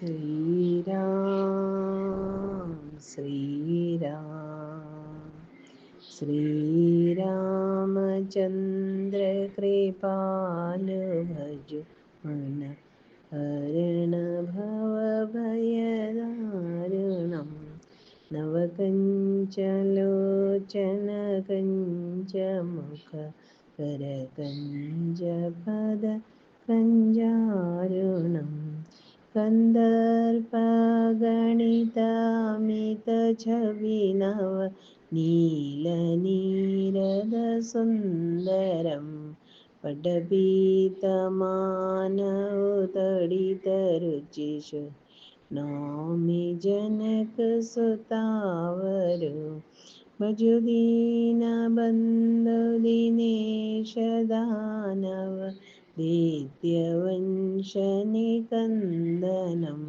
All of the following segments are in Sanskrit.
श्रीराम श्रीराम श्रीरामचन्द्र कृपाल भज मन हरण भव भयदारुणं नवकञ्चलोचन कञ्चमुख करकञ्जपद कञ्जारुणम् कन्दर्पगणितामितछविनव नीलनीरदसुन्दरं पटपीतमानवतडितरुचिषु नौमि जनकसुतावरु भजुदीनबन्धु दिनेश दानव दैत्यवंशनिकन्दनं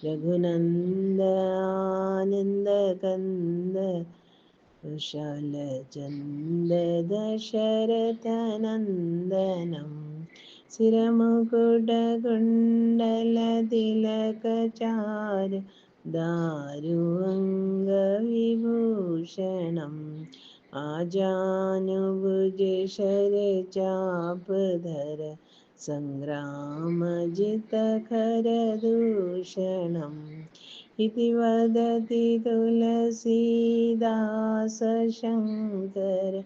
रघुनन्दनन्दकन्द कुशलचन्द दशरथनन्दनं शिरमुकुटकुण्डलतिलकचार दारुअङ्गविभूषणम् आजानुभुजशरचापधर सङ्ग्रामजितखरदूषणम् इति वदति तुलसीदास शङ्कर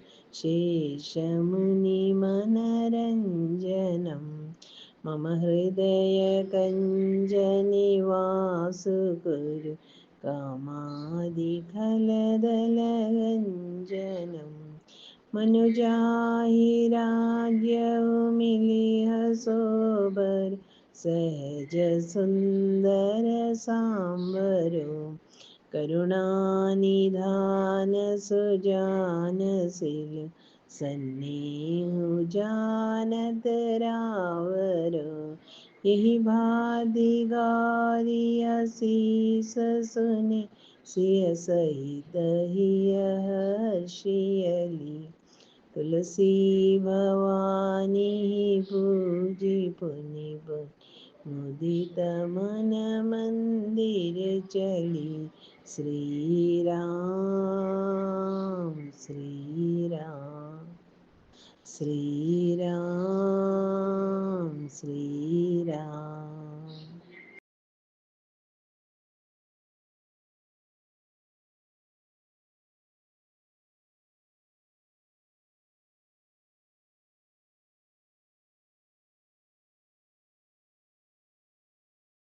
शेषमुनिमनरञ्जनं मम हृदयकञ्जनिवासु कुरु कामादिखलदलगञ्जनम् मनुजाहिराज्यमिलिह सोबर सहज सुन्दर सांबरो करुणानिधान सुजानशील सन्निहु जानत रावरो यही भांति गारी असीस सुनि सिय सहित हिय हर्षियली तुलसी भवानी पूजी पुनि मुदित मन मंदिर चली श्री राम श्री राम श्री राम श्री